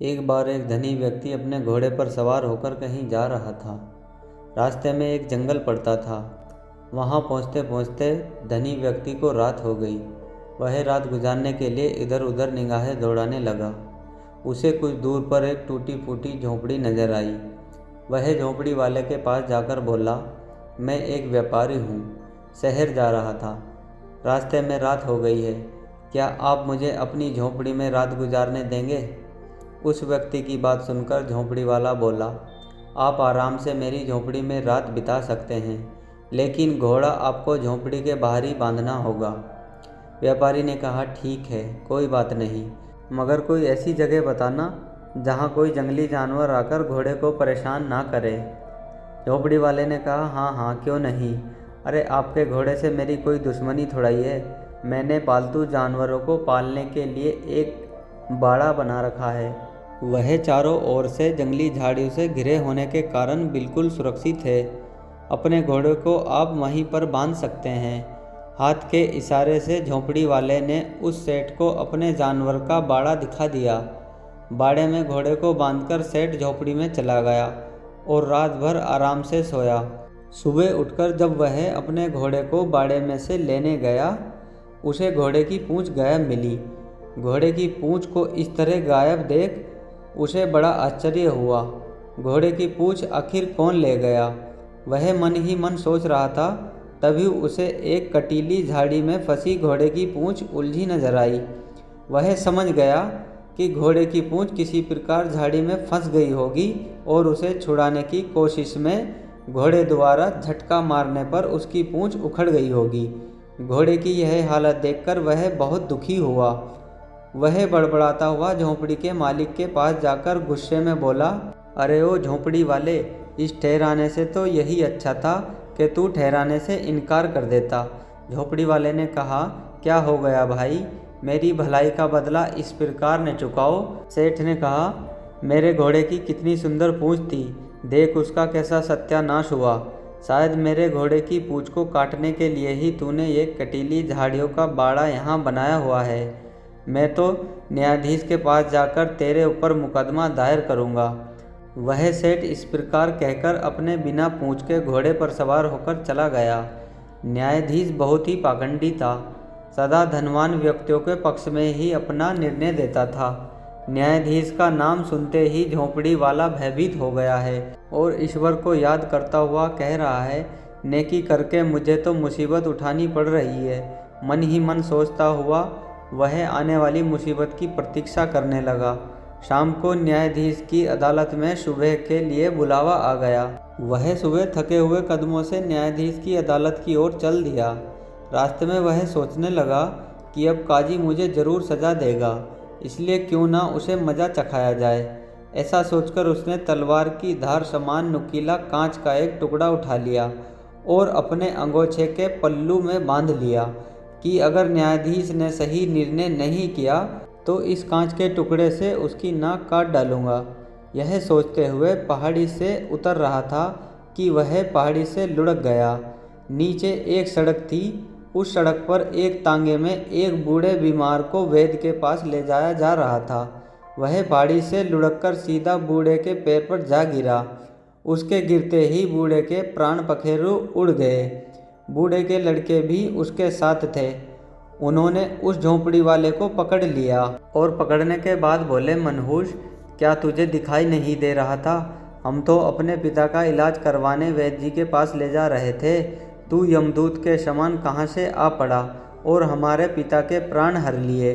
एक बार एक धनी व्यक्ति अपने घोड़े पर सवार होकर कहीं जा रहा था। रास्ते में एक जंगल पड़ता था। वहां पहुंचते पहुंचते धनी व्यक्ति को रात हो गई। वह रात गुजारने के लिए इधर उधर निगाहें दौड़ाने लगा। उसे कुछ दूर पर एक टूटी फूटी झोंपड़ी नजर आई। वह झोंपड़ी वाले के पास जाकर बोला, मैं एक व्यापारी हूँ, शहर जा रहा था। रास्ते में रात हो गई है, क्या आप मुझे अपनी झोंपड़ी में रात गुजारने देंगे? उस व्यक्ति की बात सुनकर झोंपड़ी वाला बोला, आप आराम से मेरी झोंपड़ी में रात बिता सकते हैं, लेकिन घोड़ा आपको झोंपड़ी के बाहर ही बांधना होगा। व्यापारी ने कहा, ठीक है, कोई बात नहीं, मगर कोई ऐसी जगह बताना जहाँ कोई जंगली जानवर आकर घोड़े को परेशान ना करे। झोंपड़ी वाले ने कहा, हाँ हाँ, क्यों नहीं। अरे आपके घोड़े से मेरी कोई दुश्मनी थोड़ी है। मैंने पालतू जानवरों को पालने के लिए एक बाड़ा बना रखा है। वह चारों ओर से जंगली झाड़ियों से घिरे होने के कारण बिल्कुल सुरक्षित है। अपने घोड़े को आप वहीं पर बांध सकते हैं। हाथ के इशारे से झोंपड़ी वाले ने उस सेठ को अपने जानवर का बाड़ा दिखा दिया। बाड़े में घोड़े को बांधकर सेठ झोंपड़ी में चला गया और रात भर आराम से सोया। सुबह उठकर जब वह अपने घोड़े को बाड़े में से लेने गया, उसे घोड़े की पूंछ गायब मिली। घोड़े की पूंछ को इस तरह गायब देख उसे बड़ा आश्चर्य हुआ। घोड़े की पूंछ आखिर कौन ले गया? वह मन ही मन सोच रहा था, तभी उसे एक कटीली झाड़ी में फंसी घोड़े की पूंछ उलझी नजर आई। वह समझ गया कि घोड़े की पूंछ किसी प्रकार झाड़ी में फंस गई होगी और उसे छुड़ाने की कोशिश में घोड़े द्वारा झटका मारने पर उसकी पूंछ उखड़ गई होगी। घोड़े की यह हालत देखकर वह बहुत दुखी हुआ। वह बड़बड़ाता हुआ झोंपड़ी के मालिक के पास जाकर गुस्से में बोला, अरे ओ झोंपड़ी वाले, इस ठहराने से तो यही अच्छा था कि तू ठहराने से इनकार कर देता। झोंपड़ी वाले ने कहा, क्या हो गया भाई, मेरी भलाई का बदला इस प्रकार न चुकाओ। सेठ ने कहा, मेरे घोड़े की कितनी सुंदर पूंछ थी, देख उसका कैसा सत्यानाश हुआ। शायद मेरे घोड़े की पूंछ को काटने के लिए ही तूने ये कटीली झाड़ियों का बाड़ा यहाँ बनाया हुआ है। मैं तो न्यायाधीश के पास जाकर तेरे ऊपर मुकदमा दायर करूँगा। वह सेठ इस प्रकार कहकर अपने बिना पूंछ के घोड़े पर सवार होकर चला गया। न्यायाधीश बहुत ही पाखंडी था, सदा धनवान व्यक्तियों के पक्ष में ही अपना निर्णय देता था। न्यायाधीश का नाम सुनते ही झोंपड़ी वाला भयभीत हो गया है और ईश्वर को याद करता हुआ कह रहा है, नेकी करके मुझे तो मुसीबत उठानी पड़ रही है। मन ही मन सोचता हुआ वह आने वाली मुसीबत की प्रतीक्षा करने लगा। शाम को न्यायाधीश की अदालत में सुबह के लिए बुलावा आ गया। वह सुबह थके हुए कदमों से न्यायाधीश की अदालत की ओर चल दिया। रास्ते में वह सोचने लगा कि अब काजी मुझे ज़रूर सज़ा देगा, इसलिए क्यों ना उसे मज़ा चखाया जाए। ऐसा सोचकर उसने तलवार की धार समान नुकीला कांच का एक टुकड़ा उठा लिया और अपने अंगोछे के पल्लू में बांध लिया कि अगर न्यायाधीश ने सही निर्णय नहीं किया तो इस कांच के टुकड़े से उसकी नाक काट डालूंगा। यह सोचते हुए पहाड़ी से उतर रहा था कि वह पहाड़ी से लुढ़क गया। नीचे एक सड़क थी। उस सड़क पर एक तांगे में एक बूढ़े बीमार को वैद्य के पास ले जाया जा रहा था। वह पहाड़ी से लुढ़ककर सीधा बूढ़े के पैर पर जा गिरा। उसके गिरते ही बूढ़े के प्राण पखेरु उड़ गए। बूढ़े के लड़के भी उसके साथ थे। उन्होंने उस झोंपड़ी वाले को पकड़ लिया और पकड़ने के बाद बोले, मनहूस, क्या तुझे दिखाई नहीं दे रहा था? हम तो अपने पिता का इलाज करवाने वैद्य जी के पास ले जा रहे थे। तू यमदूत के समान कहाँ से आ पड़ा और हमारे पिता के प्राण हर लिए।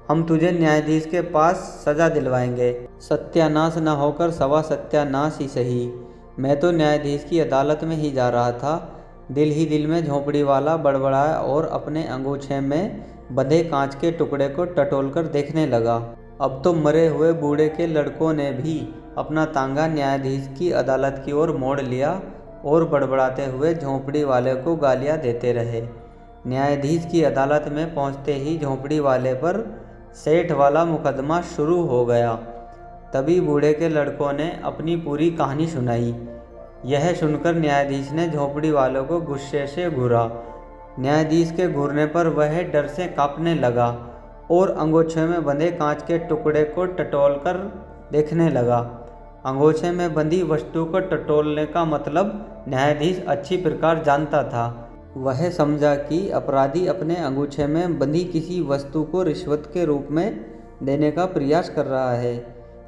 हम तुझे न्यायाधीश के पास सज़ा दिलवाएंगे। सत्यानाश न होकर सवा सत्यानाश ही सही। मैं तो न्यायाधीश की अदालत में ही जा रहा था। दिल ही दिल में झोंपड़ी वाला बड़बड़ाया और अपने अंगूछे में बंधे कांच के टुकड़े को टटोलकर देखने लगा। अब तो मरे हुए बूढ़े के लड़कों ने भी अपना तांगा न्यायाधीश की अदालत की ओर मोड़ लिया और बड़बड़ाते हुए झोंपड़ी वाले को गालियां देते रहे। न्यायाधीश की अदालत में पहुंचते ही झोंपड़ी वाले पर सेठ वाला मुकदमा शुरू हो गया। तभी बूढ़े के लड़कों ने अपनी पूरी कहानी सुनाई। यह सुनकर न्यायाधीश ने झोंपड़ी वालों को गुस्से से घूरा। न्यायाधीश के घूरने पर वह डर से कांपने लगा और अंगोछे में बंधे कांच के टुकड़े को टटोलकर देखने लगा। अंगोछे में बंधी वस्तु को टटोलने का मतलब न्यायाधीश अच्छी प्रकार जानता था। वह समझा कि अपराधी अपने अंगूछे में बंधी किसी वस्तु को रिश्वत के रूप में देने का प्रयास कर रहा है।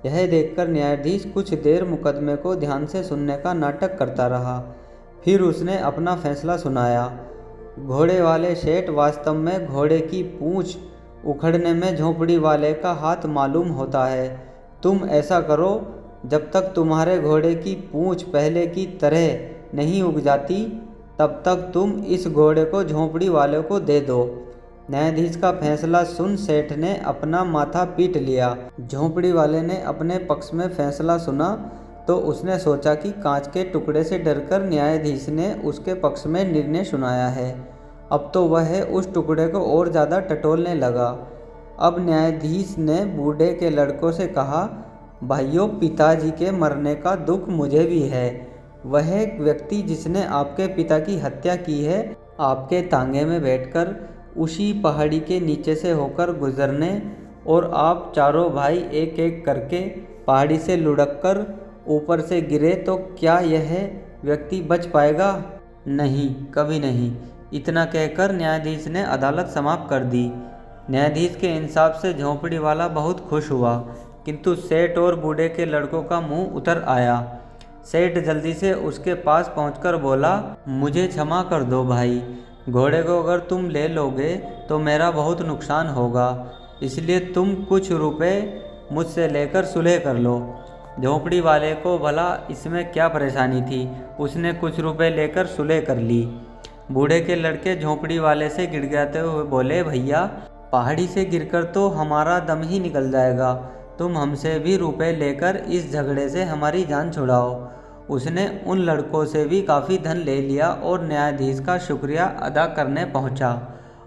यह देखकर न्यायाधीश कुछ देर मुकदमे को ध्यान से सुनने का नाटक करता रहा। फिर उसने अपना फैसला सुनाया। घोड़े वाले सेठ, वास्तव में घोड़े की पूंछ उखड़ने में झोंपड़ी वाले का हाथ मालूम होता है। तुम ऐसा करो, जब तक तुम्हारे घोड़े की पूंछ पहले की तरह नहीं उग जाती तब तक तुम इस घोड़े को झोंपड़ी वाले को दे दो। न्यायाधीश का फैसला सुन सेठ ने अपना माथा पीट लिया। झोंपड़ी वाले ने अपने पक्ष में फैसला सुना तो उसने सोचा कि कांच के टुकड़े से डरकर न्यायाधीश ने उसके पक्ष में निर्णय सुनाया है। अब तो वह उस टुकड़े को और ज़्यादा टटोलने लगा। अब न्यायाधीश ने बूढ़े के लड़कों से कहा, भाइयों, पिताजी के मरने का दुख मुझे भी है। वह व्यक्ति जिसने आपके पिता की हत्या की है, आपके तांगे में बैठकर उसी पहाड़ी के नीचे से होकर गुजरने और आप चारों भाई एक एक करके पहाड़ी से लुढ़क कर ऊपर से गिरे तो क्या यह व्यक्ति बच पाएगा? नहीं, कभी नहीं। इतना कहकर न्यायाधीश ने अदालत समाप्त कर दी। न्यायाधीश के इंसाफ से झोंपड़ी वाला बहुत खुश हुआ, किंतु सेठ और बूढ़े के लड़कों का मुंह उतर आया। सेठ जल्दी से उसके पास पहुंचकर बोला, मुझे क्षमा कर दो भाई, घोड़े को अगर तुम ले लोगे तो मेरा बहुत नुकसान होगा, इसलिए तुम कुछ रुपए मुझसे लेकर सुलह कर लो। झोंपड़ी वाले को भला इसमें क्या परेशानी थी, उसने कुछ रुपए लेकर सुलह कर ली। बूढ़े के लड़के झोंपड़ी वाले से गिड़गिड़ाते हुए बोले, भैया, पहाड़ी से गिरकर तो हमारा दम ही निकल जाएगा, तुम हमसे भी रुपए लेकर इस झगड़े से हमारी जान छुड़ाओ। उसने उन लड़कों से भी काफ़ी धन ले लिया और न्यायाधीश का शुक्रिया अदा करने पहुंचा।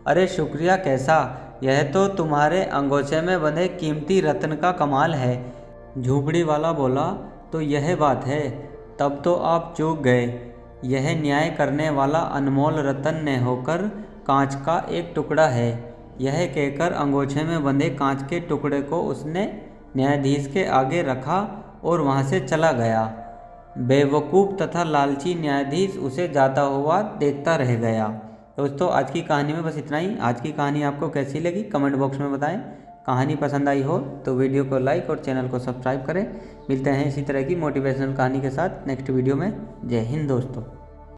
अरे शुक्रिया कैसा, यह तो तुम्हारे अंगोछे में बंधे कीमती रत्न का कमाल है। झोंपड़ी वाला बोला, तो यह बात है, तब तो आप चूक गए। यह न्याय करने वाला अनमोल रत्न न होकर कांच का एक टुकड़ा है। यह कहकर अंगोछे में बंधे कांच के टुकड़े को उसने न्यायाधीश के आगे रखा और वहां से चला गया। बेवकूफ़ तथा लालची न्यायाधीश उसे जाता हुआ देखता रह गया। दोस्तों, आज की कहानी में बस इतना ही। आज की कहानी आपको कैसी लगी कमेंट बॉक्स में बताएं। कहानी पसंद आई हो तो वीडियो को लाइक और चैनल को सब्सक्राइब करें। मिलते हैं इसी तरह की मोटिवेशनल कहानी के साथ नेक्स्ट वीडियो में। जय हिंद दोस्तों।